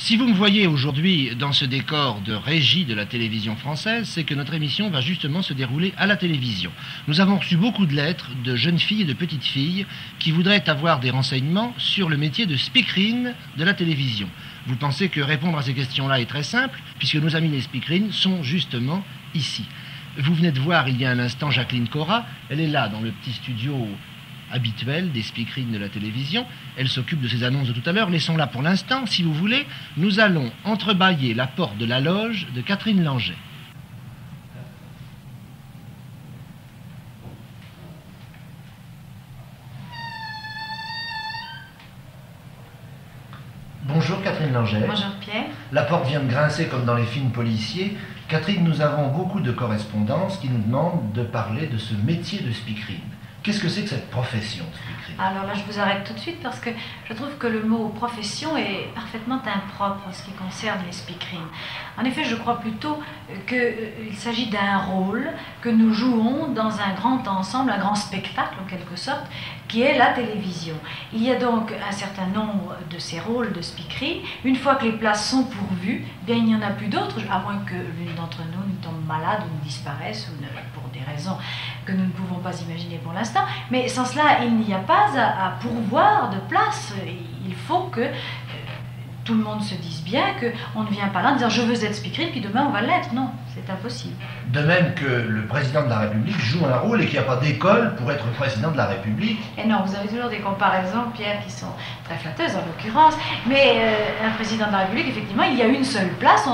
Si vous me voyez aujourd'hui dans ce décor de régie de la télévision française, c'est que notre émission va justement se dérouler à la télévision. Nous avons reçu beaucoup de lettres de jeunes filles et de petites filles qui voudraient avoir des renseignements sur le métier de speakerine de la télévision. Vous pensez que répondre à ces questions-là est très simple, puisque nos amis les speakerines sont justement ici. Vous venez de voir il y a un instant Jacqueline Cora, elle est là dans le petit studio habituel des speakerines de la télévision. Elle s'occupe de ces annonces de tout à l'heure. Laissons-la pour l'instant. Si vous voulez, nous allons entrebâiller la porte de la loge de Catherine Langeais. Bonjour Catherine Langeais. Bonjour Pierre. La porte vient de grincer comme dans les films policiers. Catherine, nous avons beaucoup de correspondances qui nous demandent de parler de ce métier de speakerine. Qu'est-ce que c'est que cette profession de speakerine? Alors là, je vous arrête tout de suite parce que je trouve que le mot profession est parfaitement impropre en ce qui concerne les speakerines. En effet, je crois plutôt qu'il s'agit d'un rôle que nous jouons dans un grand ensemble, un grand spectacle en quelque sorte, qui est la télévision. Il y a donc un certain nombre de ces rôles de speakerine. Une fois que les places sont pourvues, bien il n'y en a plus d'autres, à moins que l'une d'entre nous ne tombe malade ou ne disparaisse, ou pour des raisons que nous ne pouvons pas imaginer pour l'instant. Mais sans cela, il n'y a pas à pourvoir de place. Il faut que tout le monde se dise bien qu'on ne vient pas là en disant je veux être speakerine, puis demain on va l'être. Non, c'est impossible. De même que le président de la République joue un rôle et qu'il n'y a pas d'école pour être président de la République. Et non, vous avez toujours des comparaisons, Pierre, qui sont très flatteuses en l'occurrence. Mais un président de la République, effectivement, il y a une seule place.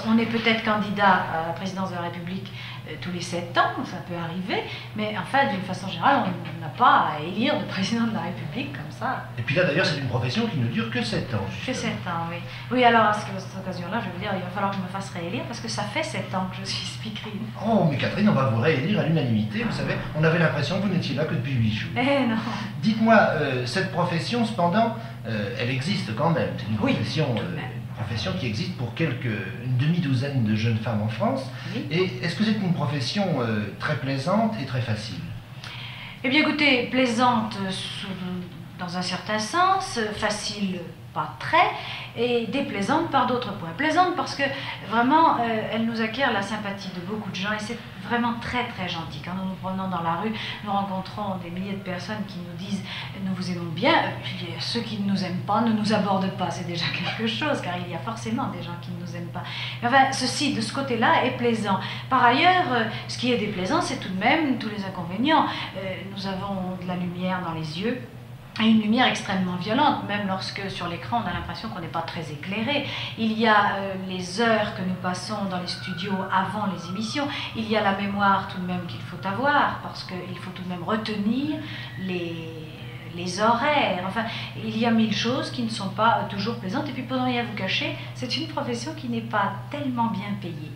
On est peut-être candidat à la présidence de la République tous les 7 ans, ça peut arriver, mais enfin, d'une façon générale, on n'a pas à élire de président de la République comme ça. Et puis là, d'ailleurs, c'est une profession qui ne dure que 7 ans. Que 7 ans, oui. Oui, alors, à cette occasion-là, je veux dire, il va falloir que je me fasse réélire, parce que ça fait 7 ans que je suis speakerine. Oh, mais Catherine, on va vous réélire à l'unanimité, vous savez, on avait l'impression que vous n'étiez là que depuis 8 jours. Eh non. Dites-moi, cette profession, cependant, elle existe quand même. C'est une profession... profession qui existe pour une demi-douzaine de jeunes femmes en France. Oui. Et est-ce que c'est une profession très plaisante et très facile? Eh bien écoutez, plaisante dans un certain sens, facile pas très, et déplaisante par d'autres points. Plaisante parce que vraiment, elle nous acquiert la sympathie de beaucoup de gens, et c'est vraiment très très gentil. Quand nous nous promenons dans la rue, nous rencontrons des milliers de personnes qui nous disent « nous vous aimons bien », puis ceux qui ne nous aiment pas ne nous abordent pas, c'est déjà quelque chose, car il y a forcément des gens qui ne nous aiment pas. Mais enfin, ceci, de ce côté-là, est plaisant. Par ailleurs, ce qui est déplaisant, c'est tout de même tous les inconvénients. Nous avons de la lumière dans les yeux, et une lumière extrêmement violente, même lorsque sur l'écran on a l'impression qu'on n'est pas très éclairé. Il y a les heures que nous passons dans les studios avant les émissions, il y a la mémoire tout de même qu'il faut avoir, parce qu'il faut tout de même retenir les horaires. Enfin, il y a 1000 choses qui ne sont pas toujours plaisantes, et puis pour ne rien vous cacher, c'est une profession qui n'est pas tellement bien payée.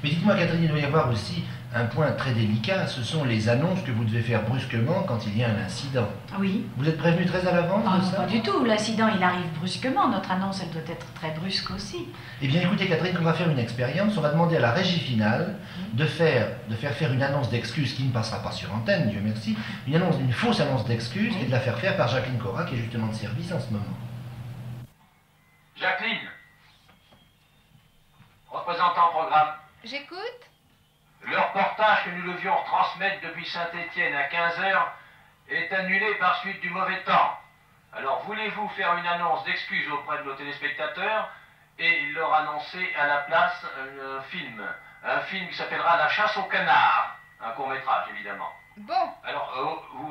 Mais dites-moi Catherine, il doit y avoir aussi un point très délicat, ce sont les annonces que vous devez faire brusquement quand il y a un incident. Oui. Vous êtes prévenu très à l'avance de ça? Pas du tout, l'incident il arrive brusquement, notre annonce elle doit être très brusque aussi. Eh bien écoutez Catherine, on va faire une expérience, on va demander à la régie finale de faire une annonce d'excuses qui ne passera pas sur antenne, Dieu merci, une fausse annonce d'excuses et de la faire par Jacqueline Cora qui est justement de service en ce moment. Jacqueline, représentant programme. J'écoute. Le reportage que nous devions retransmettre depuis Saint-Étienne à 15 h est annulé par suite du mauvais temps. Alors voulez-vous faire une annonce d'excuses auprès de nos téléspectateurs et leur annoncer à la place un film qui s'appellera La chasse au canard, un court-métrage évidemment. Bon. Alors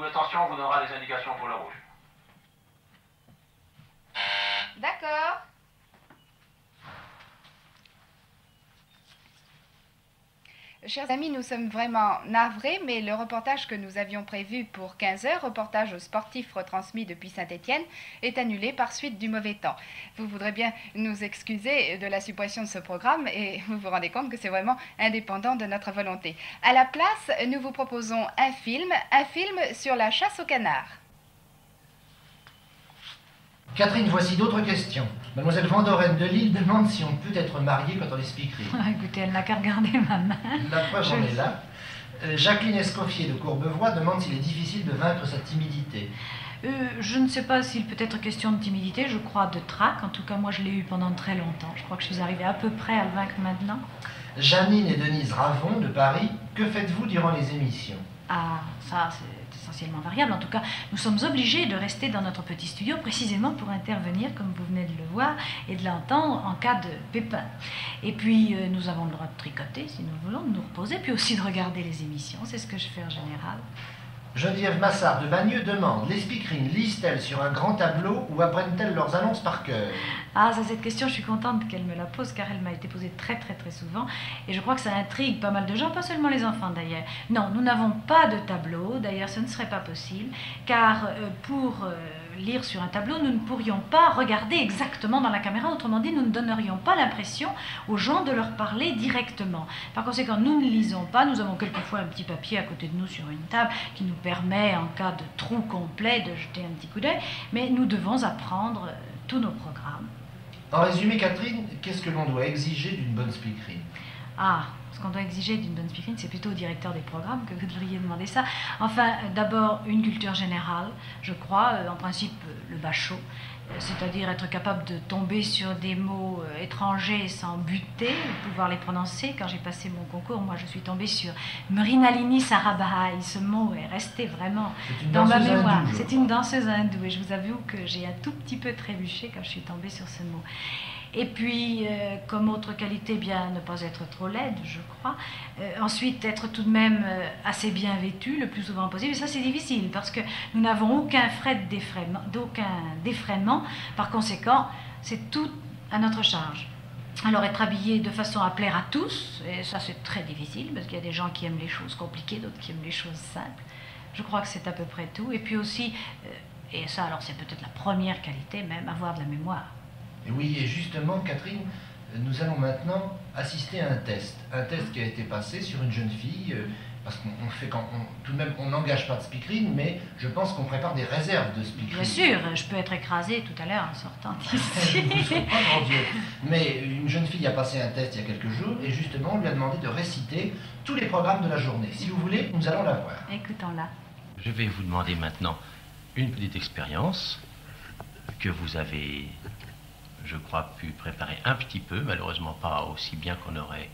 attention, vous aurez les indications pour le rouge. D'accord. Chers amis, nous sommes vraiment navrés, mais le reportage que nous avions prévu pour 15 h, reportage aux sportifs retransmis depuis Saint-Étienne, est annulé par suite du mauvais temps. Vous voudrez bien nous excuser de la suppression de ce programme et vous vous rendez compte que c'est vraiment indépendant de notre volonté. À la place, nous vous proposons un film sur la chasse au canard. Catherine, voici d'autres questions. Mademoiselle Vandorenne de Lille demande si on peut être marié quand on est speakerine. Écoutez, elle n'a qu'à regarder ma main. La preuve, j'en ai là. Jacqueline Escoffier de Courbevoie demande s'il est difficile de vaincre sa timidité. Je ne sais pas s'il peut être question de timidité, je crois de trac. En tout cas, moi, je l'ai eu pendant très longtemps. Je crois que je suis arrivée à peu près à le vaincre maintenant. Janine et Denise Ravon de Paris, que faites-vous durant les émissions? Ah, ça, c'est essentiellement variable. En tout cas, nous sommes obligés de rester dans notre petit studio précisément pour intervenir, comme vous venez de le voir, et de l'entendre en cas de pépin. Et puis, nous avons le droit de tricoter, si nous voulons, de nous reposer, puis aussi de regarder les émissions. C'est ce que je fais en général. Geneviève Massard de Bagneux demande, les speakerines lisent-elles sur un grand tableau ou apprennent-elles leurs annonces par cœur? Ah, ça, cette question, je suis contente qu'elle me la pose, car elle m'a été posée très souvent. Et je crois que ça intrigue pas mal de gens, pas seulement les enfants d'ailleurs. Non, nous n'avons pas de tableau, d'ailleurs ce ne serait pas possible, car pour lire sur un tableau, nous ne pourrions pas regarder exactement dans la caméra, autrement dit, nous ne donnerions pas l'impression aux gens de leur parler directement. Par conséquent, nous ne lisons pas, nous avons quelquefois un petit papier à côté de nous sur une table qui nous permet, en cas de trou complet, de jeter un petit coup d'œil, mais nous devons apprendre tous nos programmes. En résumé, Catherine, qu'est-ce que l'on doit exiger d'une bonne speakerine? Ah, ce qu'on doit exiger d'une bonne speakerine, c'est plutôt au directeur des programmes que vous devriez demander ça. Enfin, d'abord, une culture générale, je crois, en principe, le bachot, c'est-à-dire être capable de tomber sur des mots étrangers sans buter, pouvoir les prononcer. Quand j'ai passé mon concours, moi, je suis tombée sur Mrinalini Sarabhai. Ce mot est resté vraiment dans ma mémoire. C'est une danseuse hindoue, et je vous avoue que j'ai un tout petit peu trébuché quand je suis tombée sur ce mot. Et puis, comme autre qualité, bien ne pas être trop laide, je crois. Ensuite, être tout de même assez bien vêtu, le plus souvent possible. Et ça, c'est difficile, parce que nous n'avons aucun défraiement. Par conséquent, c'est tout à notre charge. Alors, être habillé de façon à plaire à tous, et ça, c'est très difficile, parce qu'il y a des gens qui aiment les choses compliquées, d'autres qui aiment les choses simples. Je crois que c'est à peu près tout. Et puis aussi, et ça, alors, c'est peut-être la première qualité même, avoir de la mémoire. Et oui, et justement, Catherine, nous allons maintenant assister à un test qui a été passé sur une jeune fille, parce qu'on fait tout de même, on n'engage pas de speakerine, mais je pense qu'on prépare des réserves de speakerine. Bien sûr, je peux être écrasée tout à l'heure en sortant d'ici. Oh mon Dieu. Mais une jeune fille a passé un test il y a quelques jours, et justement, on lui a demandé de réciter tous les programmes de la journée. Si vous voulez, nous allons la voir. Écoutons-la. Je vais vous demander maintenant une petite expérience que vous avez, je crois, pu préparer un petit peu, malheureusement pas aussi bien qu'on aurait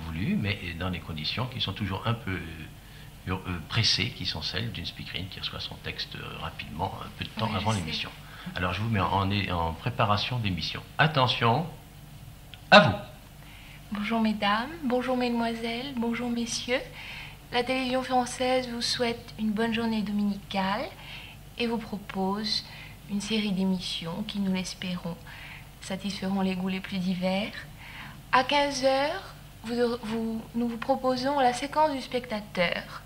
voulu, mais dans des conditions qui sont toujours un peu pressées, qui sont celles d'une speakerine qui reçoit son texte rapidement, un peu de temps avant l'émission. Alors je vous mets en préparation d'émission. Attention, à vous. Bonjour mesdames, bonjour mesdemoiselles, bonjour messieurs. La télévision française vous souhaite une bonne journée dominicale et vous propose une série d'émissions qui, nous l'espérons, satisferont les goûts les plus divers. À 15h, nous vous proposons la séquence du spectateur.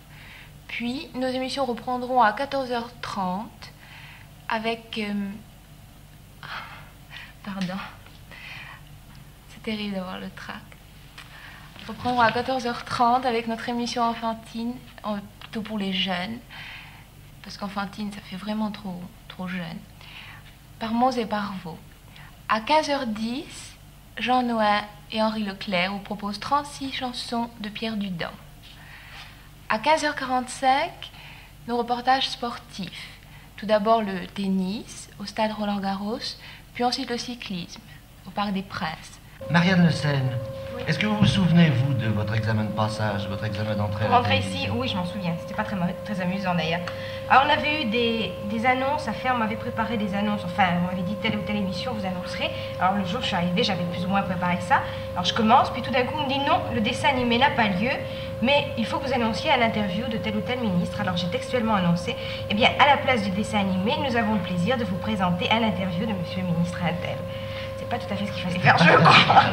Puis, nos émissions reprendront à 14h30 avec... Pardon. C'est terrible d'avoir le trac. Reprendrons à 14h30 avec notre émission enfantine, plutôt pour les jeunes, parce qu'enfantine, ça fait vraiment trop jeune. Par mots et par veaux. À 15h10, Jean Noin et Henri Leclerc vous proposent 36 chansons de Pierre Dudon. À 15h45, nos reportages sportifs. Tout d'abord le tennis au stade Roland-Garros, puis ensuite le cyclisme au Parc des Princes. Marianne Le Seine, est-ce que vous vous souvenez, vous, de votre examen de passage, votre examen d'entrée à la Rentrer télévision? ici, oui, je m'en souviens. C'était pas très amusant d'ailleurs. Alors, on avait eu des annonces à faire. On m'avait préparé des annonces. Enfin, on m'avait dit telle ou telle émission, vous annoncerez. Alors, le jour où je suis arrivée, j'avais plus ou moins préparé ça. Alors, je commence, puis tout d'un coup, on me dit non, le dessin animé n'a pas lieu, mais il faut que vous annonciez à l'interview de tel ou tel ministre. Alors, j'ai textuellement annoncé, eh bien, à la place du dessin animé, nous avons le plaisir de vous présenter à l'interview de monsieur le ministre Intel. C'est pas tout à fait ce qu'il fallait faire, je crois.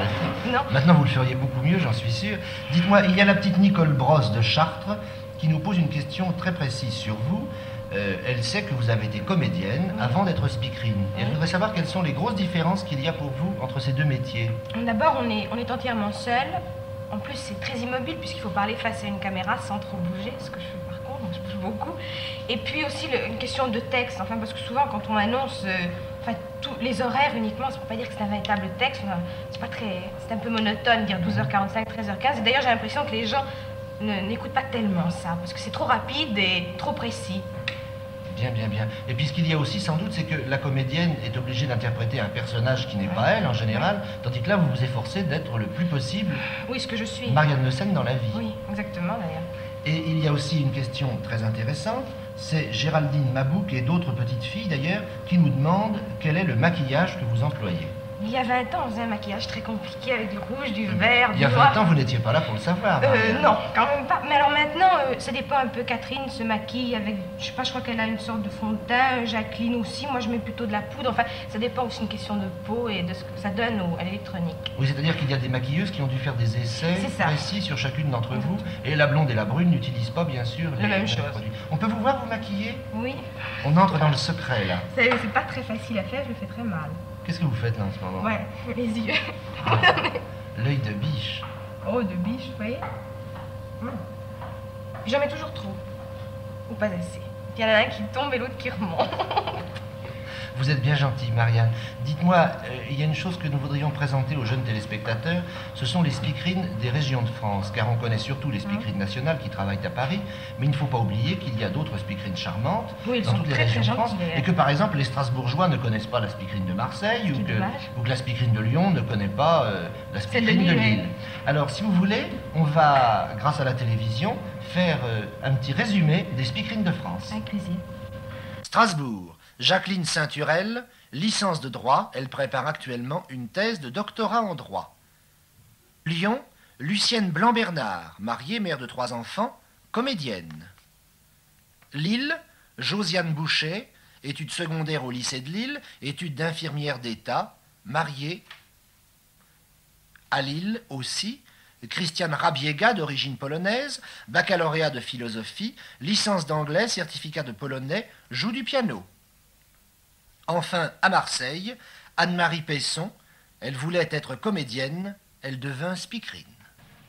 Non. Maintenant, vous le feriez beaucoup mieux, j'en suis sûr. Dites-moi, il y a la petite Nicole Brosse de Chartres qui nous pose une question très précise sur vous. Elle sait que vous avez été comédienne avant d'être speakerine. Et elle voudrait savoir quelles sont les grosses différences qu'il y a pour vous entre ces deux métiers. D'abord, on est entièrement seul. En plus, c'est très immobile puisqu'il faut parler face à une caméra sans trop bouger, ce que je fais par contre, donc je bouge beaucoup. Et puis aussi une question de texte, enfin parce que souvent quand on annonce tous les horaires uniquement, ça ne veut pas dire que c'est un véritable texte. C'est un peu monotone, dire 12h45, 13h15. Et d'ailleurs, j'ai l'impression que les gens n'écoutent pas tellement ça, parce que c'est trop rapide et trop précis. Bien, bien, bien. Et puis ce qu'il y a aussi sans doute, c'est que la comédienne est obligée d'interpréter un personnage qui n'est pas elle en général, tandis que là vous vous efforcez d'être le plus possible Oui, ce que je suis. Marianne Le Sens dans la vie. Oui, exactement d'ailleurs. Et il y a aussi une question très intéressante, c'est Géraldine Mabouk et d'autres petites filles d'ailleurs qui nous demandent quel est le maquillage que vous employez. Il y a 20 ans, on faisait un maquillage très compliqué avec du rouge, du vert, Il y a du 20 noir. ans, vous n'étiez pas là pour le savoir. Marianne. Non, quand même pas. Mais alors maintenant, ça dépend un peu. Catherine se maquille avec, je sais pas, je crois qu'elle a une sorte de fond de teint. Jacqueline aussi. Moi, je mets plutôt de la poudre. Enfin, ça dépend aussi une question de peau et de ce que ça donne à l'électronique. Oui, c'est-à-dire qu'il y a des maquilleuses qui ont dû faire des essais C'est ça. précis sur chacune d'entre vous. Et la blonde et la brune n'utilisent pas, bien sûr, les même mêmes chose. produits. On peut vous voir vous maquiller? Oui. On entre dans le secret, là. C'est pas très facile à faire, je le fais très mal. Qu'est-ce que vous faites, là, en ce moment? Ouais, les yeux. L'œil de biche. Oh, de biche, vous voyez. J'en mets toujours trop. Ou pas assez. Il y en a un qui tombe et l'autre qui remonte. Vous êtes bien gentille, Marianne. Dites-moi, il y a une chose que nous voudrions présenter aux jeunes téléspectateurs, ce sont les speakerines des régions de France, car on connaît surtout les speakerines nationales qui travaillent à Paris, mais il ne faut pas oublier qu'il y a d'autres speakerines charmantes Oui, elles dans sont toutes les très, régions très de France, gentilles, et que par exemple les Strasbourgeois ne connaissent pas la speakerine de Marseille, C'est dommage. ou que la speakerine de Lyon ne connaît pas la Celle de speakerine de Lille, Lille. Alors, si vous voulez, on va, grâce à la télévision, faire un petit résumé des speakerines de France. Avec plaisir. Strasbourg, Jacqueline Saint-Turel, licence de droit, elle prépare actuellement une thèse de doctorat en droit. Lyon, Lucienne Blanc-Bernard, mariée, mère de 3 enfants, comédienne. Lille, Josiane Boucher, études secondaires au lycée de Lille, études d'infirmière d'État, mariée. À Lille aussi, Christiane Rabiega, d'origine polonaise, baccalauréat de philosophie, licence d'anglais, certificat de polonais, joue du piano. Enfin, à Marseille, Anne-Marie Pesson, elle voulait être comédienne, elle devint speakerine.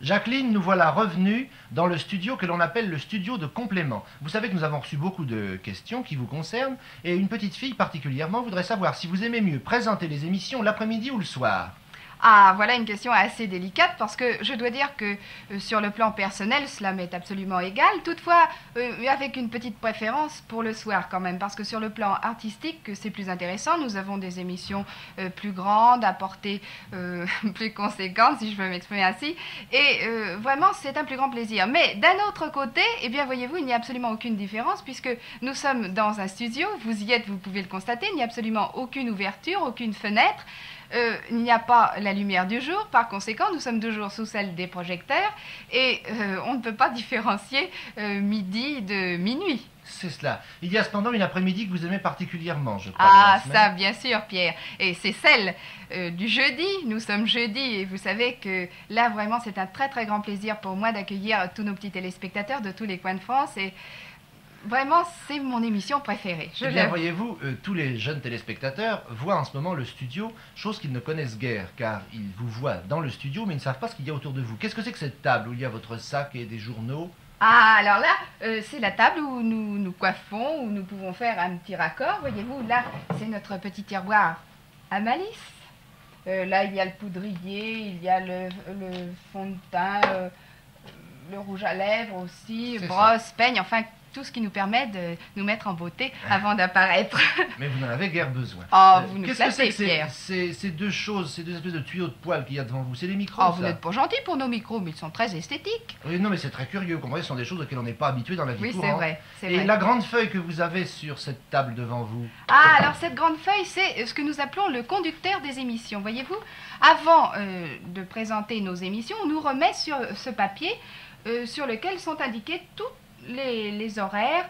Jacqueline, nous voilà revenus dans le studio que l'on appelle le studio de complément. Vous savez que nous avons reçu beaucoup de questions qui vous concernent, et une petite fille particulièrement voudrait savoir si vous aimez mieux présenter les émissions l'après-midi ou le soir. Ah, voilà une question assez délicate parce que je dois dire que sur le plan personnel, cela m'est absolument égal. Toutefois, avec une petite préférence pour le soir quand même, parce que sur le plan artistique, c'est plus intéressant. Nous avons des émissions plus grandes, à portée plus conséquente, si je peux m'exprimer ainsi. Et vraiment, c'est un plus grand plaisir. Mais d'un autre côté, eh bien, voyez-vous, il n'y a absolument aucune différence puisque nous sommes dans un studio. Vous y êtes, vous pouvez le constater. Il n'y a absolument aucune ouverture, aucune fenêtre. Il n'y a pas la lumière du jour, par conséquent, nous sommes toujours sous celle des projecteurs et on ne peut pas différencier midi de minuit. C'est cela. Il y a cependant une après-midi que vous aimez particulièrement, je crois. Ah, dans la ça, semaine. bien sûr, Pierre. Et c'est celle du jeudi. Nous sommes jeudi et vous savez que là, vraiment, c'est un très, très grand plaisir pour moi d'accueillir tous nos petits téléspectateurs de tous les coins de France et vraiment, c'est mon émission préférée. Je Eh bien, l'avoue. voyez-vous, tous les jeunes téléspectateurs voient en ce moment le studio, chose qu'ils ne connaissent guère, car ils vous voient dans le studio, mais ils ne savent pas ce qu'il y a autour de vous. Qu'est-ce que c'est que cette table où il y a votre sac et des journaux? Ah, alors là, c'est la table où nous nous coiffons, où nous pouvons faire un petit raccord. Voyez-vous, là, c'est notre petit tiroir à malice. Là, il y a le poudrier, il y a le fond de teint, le rouge à lèvres aussi, C'est brosse, peigne, enfin, tout ce qui nous permet de nous mettre en beauté avant d'apparaître. Mais vous n'en avez guère besoin. Oh, vous nous Qu'est-ce que c'est flattez, Pierre. ces deux choses, ces deux espèces de tuyaux de poils qu'il y a devant vous? C'est les micros, Oh, ça? vous n'êtes pas gentil pour nos micros, mais ils sont très esthétiques. Oui, non, mais c'est très curieux. Vous comprenez, ce sont des choses auxquelles on n'est pas habitué dans la vie Oui, c'est courante. vrai, c'est Et vrai. la grande feuille que vous avez sur cette table devant vous? Ah, alors cette grande feuille, c'est ce que nous appelons le conducteur des émissions. Voyez-vous, avant de présenter nos émissions, on nous remet sur ce papier sur lequel sont indiqués tous les horaires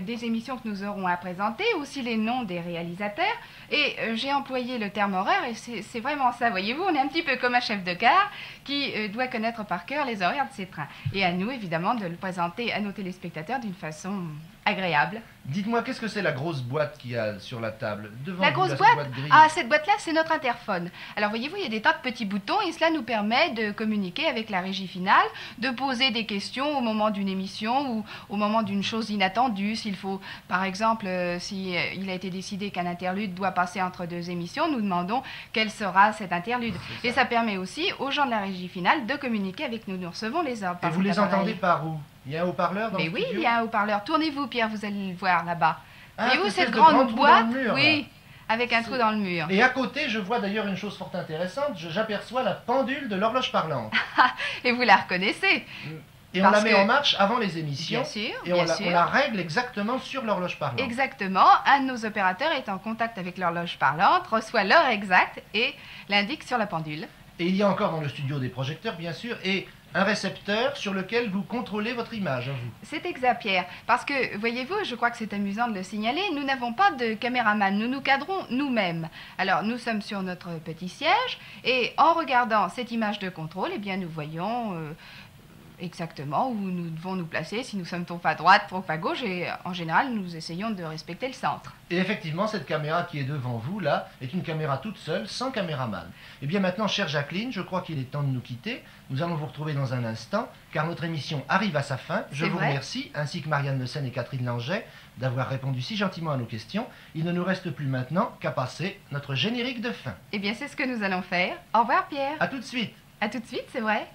des émissions que nous aurons à présenter, aussi les noms des réalisateurs. Et j'ai employé le terme horaire et c'est vraiment ça. Voyez-vous, on est un petit peu comme un chef de gare qui doit connaître par cœur les horaires de ses trains. Et à nous, évidemment, de le présenter à nos téléspectateurs d'une façon agréable. Dites-moi, qu'est-ce que c'est la grosse boîte qu'il y a sur la table devant La vous, grosse là, boîte, cette grise? ah, cette boîte-là, c'est notre interphone. Alors, voyez-vous, il y a des tas de petits boutons et cela nous permet de communiquer avec la régie finale, de poser des questions au moment d'une émission ou au moment d'une chose inattendue. S'il faut, par exemple, si il a été décidé qu'un interlude doit passer entre deux émissions, nous demandons quel sera cet interlude. Et ça permet aussi aux gens de la régie finale de communiquer avec nous. Nous recevons les ordres. Et par vous cet les appareil. entendez par où? Il y a un haut-parleur dans Mais le oui, studio? il y a un haut-parleur. Tournez-vous, Pierre, vous allez le voir là-bas. Ah, Voyez-vous cette cette espèce de grand grande trou boîte? dans le mur, Oui, avec un trou dans le mur. Et à côté, je vois d'ailleurs une chose fort intéressante, j'aperçois la pendule de l'horloge parlante. Et vous la reconnaissez? Et on la Parce met que- en marche avant les émissions. Bien sûr, Et bien on sûr. la règle exactement sur l'horloge parlante. Exactement. Un de nos opérateurs est en contact avec l'horloge parlante, reçoit l'heure exacte et l'indique sur la pendule. Et il y a encore dans le studio des projecteurs, bien sûr, et un récepteur sur lequel vous contrôlez votre image, à vous. C'est exact, Pierre. Parce que, voyez-vous, je crois que c'est amusant de le signaler, nous n'avons pas de caméraman, nous nous cadrons nous-mêmes. Alors, nous sommes sur notre petit siège, et en regardant cette image de contrôle, eh bien, nous voyons exactement où nous devons nous placer, si nous sommes trop à droite, trop à gauche, et en général, nous essayons de respecter le centre. Et effectivement, cette caméra qui est devant vous, là, est une caméra toute seule, sans caméraman. Et bien maintenant, chère Jacqueline, je crois qu'il est temps de nous quitter. Nous allons vous retrouver dans un instant, car notre émission arrive à sa fin. Je C'est vous vrai. remercie, ainsi que Marianne Le Sen et Catherine Langeais, d'avoir répondu si gentiment à nos questions. Il ne nous reste plus maintenant qu'à passer notre générique de fin. Eh bien, c'est ce que nous allons faire. Au revoir, Pierre. A tout de suite. À tout de suite, c'est vrai.